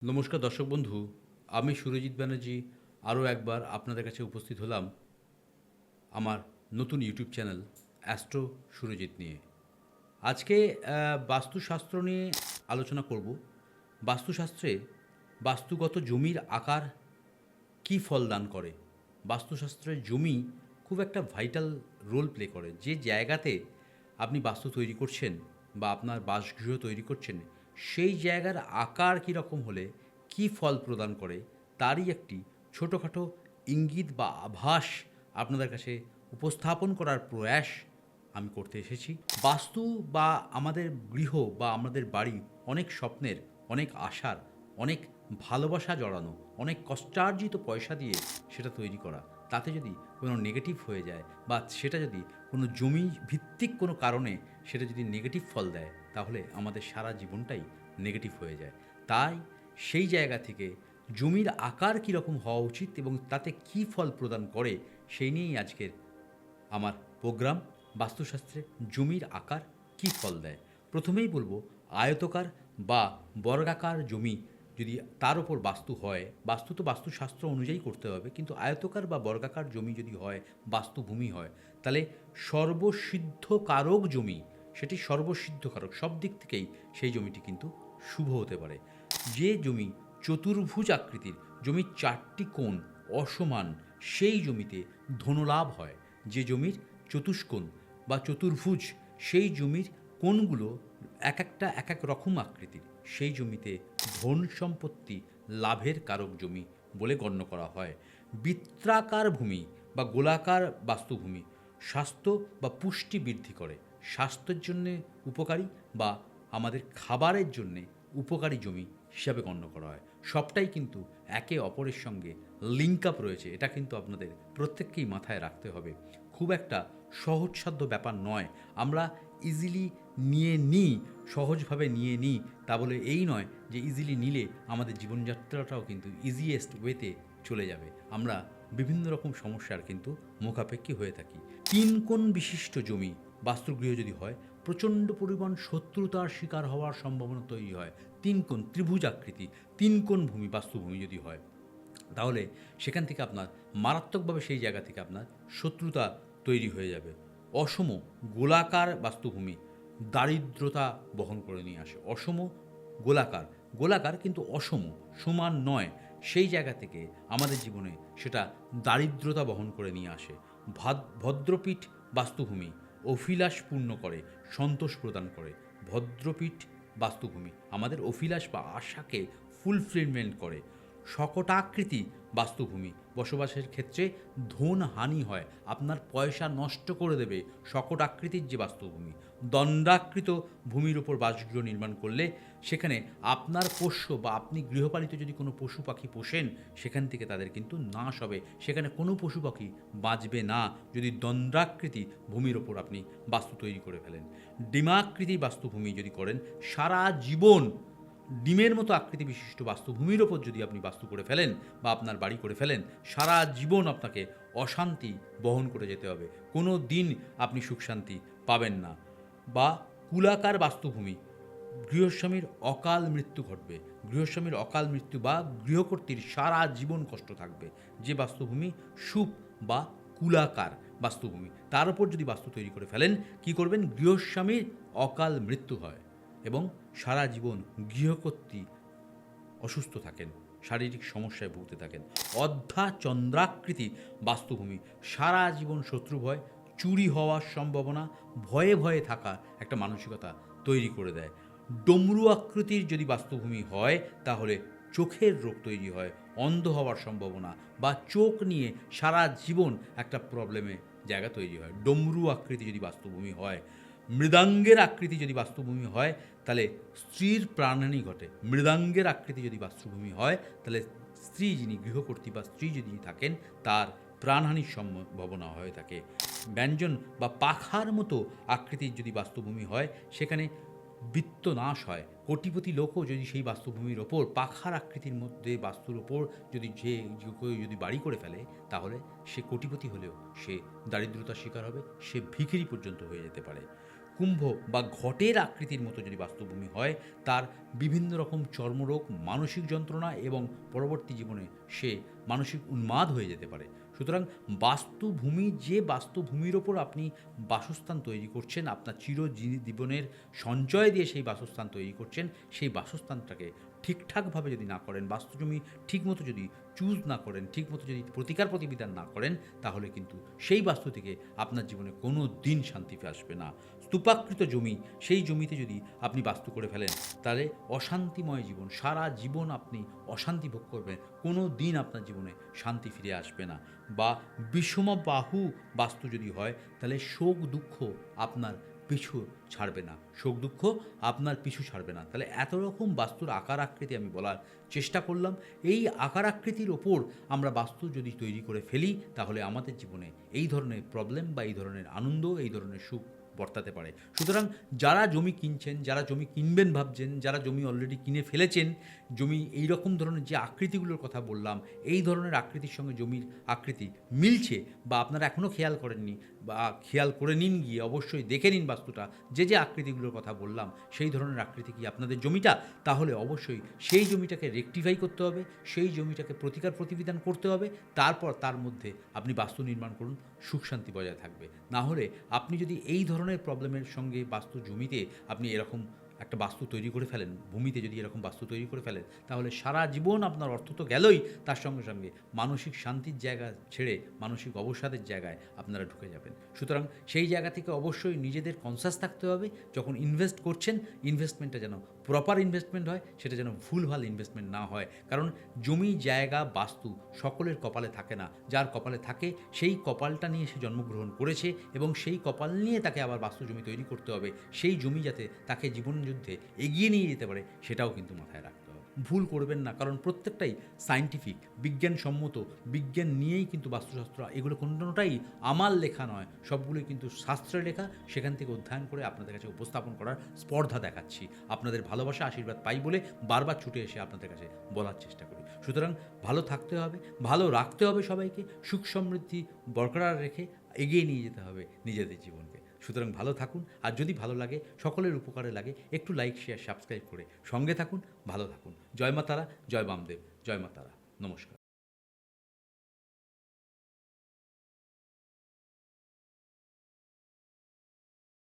নমস্কার দর্শক বন্ধু, আমি সুরজিৎ ব্যানার্জি আরও একবার আপনাদের কাছে উপস্থিত হলাম আমার নতুন ইউটিউব চ্যানেল অ্যাস্ট্রো সুরজিৎ নিয়ে। আজকে বাস্তুশাস্ত্র নিয়ে আলোচনা করব। বাস্তুশাস্ত্রে বাস্তুগত জমির আকার কী ফল দান করে। বাস্তুশাস্ত্রের জমি খুব একটা ভাইটাল রোল প্লে করে। যে জায়গাতে আপনি বাস্তু তৈরি করছেন বা আপনার বাসগৃহ তৈরি করছেন, সেই জায়গার আকার কীরকম হলে কী ফল প্রদান করে, তারই একটি ছোটোখাটো ইঙ্গিত বা আভাস আপনাদের কাছে উপস্থাপন করার প্রয়াস আমি করতে এসেছি। বাস্তু বা আমাদের গৃহ বা আমাদের বাড়ি অনেক স্বপ্নের, অনেক আশার, অনেক ভালোবাসা জড়ানো, অনেক কষ্টার্জিত পয়সা দিয়ে সেটা তৈরি করা। তাতে যদি কোনো নেগেটিভ হয়ে যায় বা সেটা যদি কোনো জমি ভিত্তিক কোনো কারণে সেটা যদি নেগেটিভ ফল দেয়, তাহলে আমাদের সারা জীবনটাই নেগেটিভ হয়ে যায়। তাই সেই জায়গা থেকে জমির আকার কীরকম হওয়া উচিত এবং তাতে কী ফল প্রদান করে, সেই নিয়েই আজকের আমার প্রোগ্রাম। বাস্তুশাস্ত্রে জমির আকার কী ফল দেয়, প্রথমেই বলবো আয়তকার বা বর্গাকার জমি যদি তার ওপর বাস্তু হয়, বাস্তু তো বাস্তুশাস্ত্র অনুযায়ী করতে হবে, কিন্তু আয়তকার বা বর্গাকার জমি যদি হয়, বাস্তুভূমি হয়, তাহলে সর্বসিদ্ধকারক জমি, সেটি সর্বসিদ্ধকারক, সব দিক থেকেই সেই জমিটি কিন্তু শুভ হতে পারে। যে জমি চতুর্ভুজ আকৃতির, জমির চারটি কোণ অসমান, সেই জমিতে ধনলাভ হয়। যে জমির চতুষ্কোণ বা চতুর্ভুজ, সেই জমির কোণগুলো এক একটা এক এক রকম আকৃতির, সেই জমিতে ধন সম্পত্তি লাভের কারক জমি বলে গণ্য করা হয়। বৃত্তাকার ভূমি বা গোলাকার বাস্তুভূমি স্বাস্থ্য বা পুষ্টি বৃদ্ধি করে, স্বাস্থ্যের জন্যে উপকারী বা আমাদের খাবারের জন্যে উপকারী জমি হিসাবে গণ্য করা হয়। সবটাই কিন্তু একে অপরের সঙ্গে লিঙ্ক আপ রয়েছে, এটা কিন্তু আপনাদের প্রত্যেককেই মাথায় রাখতে হবে। খুব একটা সহজসাধ্য ব্যাপার নয়। আমরা ইজিলি নিয়ে নিই, সহজভাবে নিয়ে নিই, তা বলে এই নয় যে ইজিলি নিলে আমাদের জীবনযাত্রাটাও কিন্তু ইজিয়েস্ট ওয়েতে চলে যাবে। আমরা বিভিন্ন রকম সমস্যার কিন্তু মুখাপেক্ষী হয়ে থাকি। তিন কোণ বিশিষ্ট জমি বাস্তুগৃহ যদি হয়, প্রচণ্ড পরিমাণ শত্রুতার শিকার হওয়ার সম্ভাবনা তৈরি হয়। তিন কোণ ত্রিভুজ আকৃতি, তিন কোণ ভূমি বাস্তুভূমি যদি হয়, তাহলে সেখান থেকে আপনার মারাত্মকভাবে সেই জায়গা থেকে আপনার শত্রুতা তৈরি হয়ে যাবে। অসম গোলাকার বাস্তুভূমি দারিদ্রতা বহন করে নিয়ে আসে। অসম গোলাকার, গোলাকার কিন্তু অসম, সমান নয়, সেই জায়গা থেকে আমাদের জীবনে সেটা দারিদ্রতা বহন করে নিয়ে আসে। ভদ্রপীঠ বাস্তুভূমি অভিলাষ পূর্ণ করে, সন্তোষ প্রদান করে। ভদ্রপীঠ বাস্তুভূমি আমাদের অভিলাষ বা আশাকে ফুলফিলমেন্ট করে। শকটাকৃতি বাস্তুভূমি বসবাসের ক্ষেত্রে ধন হানি হয়, আপনার পয়সা নষ্ট করে দেবে শকট আকৃতির যে বাস্তুভূমি। দণ্ডাকৃত ভূমির উপর বাসগৃহ নির্মাণ করলে সেখানে আপনার পোষ্য বা আপনি গৃহপালিত যদি কোনো পশু পাখি পোষেন, সেখান থেকে তাদের কিন্তু নাশ হবে, সেখানে কোনো পশু পাখি বাঁচবে না যদি দণ্ডাকৃতি ভূমির ওপর আপনি বাস্তু তৈরি করে ফেলেন। ডিমাকৃতি বাস্তুভূমি যদি করেন, সারা জীবন ডিমের মতো আকৃতি বিশিষ্ট বাস্তুভূমির ওপর যদি আপনি বাস্তু করে ফেলেন বা আপনার বাড়ি করে ফেলেন, সারা জীবন আপনাকে অশান্তি বহন করে যেতে হবে, কোনো দিন আপনি সুখ শান্তি পাবেন না। বা কুলাকার বাস্তুভূমি গৃহস্বামীর অকাল মৃত্যু ঘটবে, গৃহস্বামীর অকাল মৃত্যু বা গৃহকর্ত্রীর সারা জীবন কষ্ট থাকবে। যে বাস্তুভূমি সুপ বা কুলাকার বাস্তুভূমি, তার উপর যদি বাস্তু তৈরি করে ফেলেন, কি করবেন, গৃহস্বামীর অকাল মৃত্যু হয় এবং সারা জীবন গৃহকর্ত্রী অসুস্থ থাকেন, শারীরিক সমস্যায় ভুগতে থাকেন। অর্ধা চন্দ্রাকৃতি বাস্তুভূমি সারা জীবন শত্রু ভয়, চুরি হওয়ার সম্ভাবনা, ভয়ে ভয়ে থাকা একটা মানসিকতা তৈরি করে দেয়। ডমরু আকৃতির যদি বাস্তুভূমি হয়, তাহলে চোখের রোগ তৈরি হয়, অন্ধ হওয়ার সম্ভাবনা বা চোখ নিয়ে সারা জীবন একটা প্রবলেমে জায়গা তৈরি হয়। ডমরু আকৃতি যদি বাস্তুভূমি হয়। মৃদাঙ্গের আকৃতি যদি বাস্তুভূমি হয়, তাহলে স্ত্রীর প্রাণহানি ঘটে। মৃদাঙ্গের আকৃতি যদি বাস্তুভূমি হয়, তাহলে স্ত্রী যিনি গৃহকর্ত্রী বা স্ত্রী যদি থাকেন, তার প্রাণহানির সম্ভাবনা হয়ে থাকে। ব্যঞ্জন বা পাখার মতো আকৃতির যদি বাস্তুভূমি হয়, সেখানে বৃত্ত নাশ হয়। কোটিপতি লোকও যদি সেই বাস্তুভূমির ওপর পাখার আকৃতির মধ্যে বাস্তুর ওপর যদি যদি বাড়ি করে ফেলে, তাহলে সে কোটিপতি হলেও সে দারিদ্রতার শিকার হবে, সে ভিখিরি পর্যন্ত হয়ে যেতে পারে। কুম্ভ বা ঘটের আকৃতির মতো যদি বাস্তুভূমি হয়, তার বিভিন্ন রকম চর্মরোগ, মানসিক যন্ত্রণা এবং পরবর্তী জীবনে সে মানসিক উন্মাদ হয়ে যেতে পারে। সুতরাং বাস্তুভূমি, যে বাস্তুভূমির ওপর আপনি বাসস্থান তৈরি করছেন, আপনার জীবনের সঞ্চয় দিয়ে সেই বাসস্থান তৈরি করছেন, সেই বাসস্থানটাকে ঠিকঠাকভাবে যদি না করেন, বাস্তুজমি ঠিকমতো যদি চুজ না করেন, ঠিকমতো যদি প্রতিকার প্রতিবিধান না করেন, তাহলে কিন্তু সেই বাস্তু থেকে আপনার জীবনে কোনো দিন শান্তি আসবে না। স্তূপাকৃত জমি, সেই জমিতে যদি আপনি বাস্তু করে ফেলেন, তাহলে অশান্তিময় জীবন, সারা জীবন আপনি অশান্তি ভোগ করবেন, কোনো দিন আপনার জীবনে শান্তি ফিরে আসবে না। বা বিষমবাহু বাস্তু যদি হয়, তাহলে শোক দুঃখ আপনার পিছু ছাড়বে না, শোক দুঃখ আপনার পিছু ছাড়বে না। তাহলে এত রকম বাস্তুর আকার আকৃতি আমি বলার চেষ্টা করলাম। এই আকার আকৃতির ওপর আমরা বাস্তু যদি তৈরি করে ফেলি, তাহলে আমাদের জীবনে এই ধরনের প্রবলেম বা এই ধরনের আনন্দ, এই ধরনের সুখ বর্তাতে পারে। সুতরাং যারা জমি কিনছেন, যারা জমি কিনবেন ভাবছেন, যারা জমি অলরেডি কিনে ফেলেছেন, জমি এই রকম ধরনের যে আকৃতিগুলোর কথা বললাম, এই ধরনের আকৃতির সঙ্গে জমির আকৃতি মিলছে, বা আপনারা এখনও খেয়াল করেননি, বা খেয়াল করে নিন, গিয়ে অবশ্যই দেখে নিন বাস্তুটা, যে যে আকৃতিগুলোর কথা বললাম সেই ধরনের আকৃতি কি আপনাদের জমিটা, তাহলে অবশ্যই সেই জমিটাকে রেকটিফাই করতে হবে, সেই জমিটাকে প্রতিকার প্রতিবিধান করতে হবে, তারপর তার মধ্যে আপনি বাস্তু নির্মাণ করুন, সুখ শান্তি বজায় থাকবে। না হলে আপনি যদি এই ধরনের প্রবলেমের সঙ্গে বাস্তু জমিতে আপনি এরকম একটা বাস্তু তৈরি করে ফেলেন, ভূমিতে যদি এরকম বাস্তু তৈরি করে ফেলেন, তাহলে সারা জীবন আপনার অর্থ তো গেলই, তার সঙ্গে সঙ্গে মানসিক শান্তির জায়গা ছেড়ে মানসিক অবসাদের জায়গায় আপনারা ঢুকে যাবেন। সুতরাং সেই জায়গা থেকে অবশ্যই নিজেদের কনসাস থাকতে হবে, যখন ইনভেস্ট করছেন, ইনভেস্টমেন্টটা যেন প্রপার ইনভেস্টমেন্ট হয়, সেটা যেন ভুলভাল ইনভেস্টমেন্ট না হয়। কারণ জমি, জায়গা, বাস্তু সকলের কপালে থাকে না। যার কপালে থাকে, সেই কপালটা নিয়ে সে জন্মগ্রহণ করেছে, এবং সেই কপাল নিয়ে তাকে আবার বাস্তু জমি তৈরি করতে হবে। সেই জমি যাতে তাকে জীবন যুদ্ধে এগিয়ে নিয়ে যেতে পারে, সেটাও কিন্তু মাথায় রাখতে হবে। ভুল করবেন না, কারণ প্রত্যেকটাই সায়েন্টিফিক, বিজ্ঞানসম্মত, বিজ্ঞান নিয়েই কিন্তু বাস্তুশাস্ত্র, এগুলো কোনোটাই আমার লেখা নয়, সবগুলোই কিন্তু শাস্ত্রের লেখা। সেখান থেকে অধ্যয়ন করে আপনাদের কাছে উপস্থাপন করার স্পর্ধা দেখাচ্ছি। আপনাদের ভালোবাসা, আশীর্বাদ পাই বলে বারবার ছুটে এসে আপনাদের কাছে বলার চেষ্টা করি। সুতরাং ভালো থাকতে হবে, ভালো রাখতে হবে সবাইকে, সুখ সমৃদ্ধি বরকরার রেখে এগিয়ে নিয়ে যেতে হবে নিজেদের জীবনকে। সুতরাং ভালো থাকুন, আর যদি ভালো লাগে, সকলের উপকারে লাগে, একটু লাইক, শেয়ার, সাবস্ক্রাইব করে সঙ্গে থাকুন, ভালো থাকুন। জয় মা তারা, জয় বামদেব, জয় মা তারা, নমস্কার।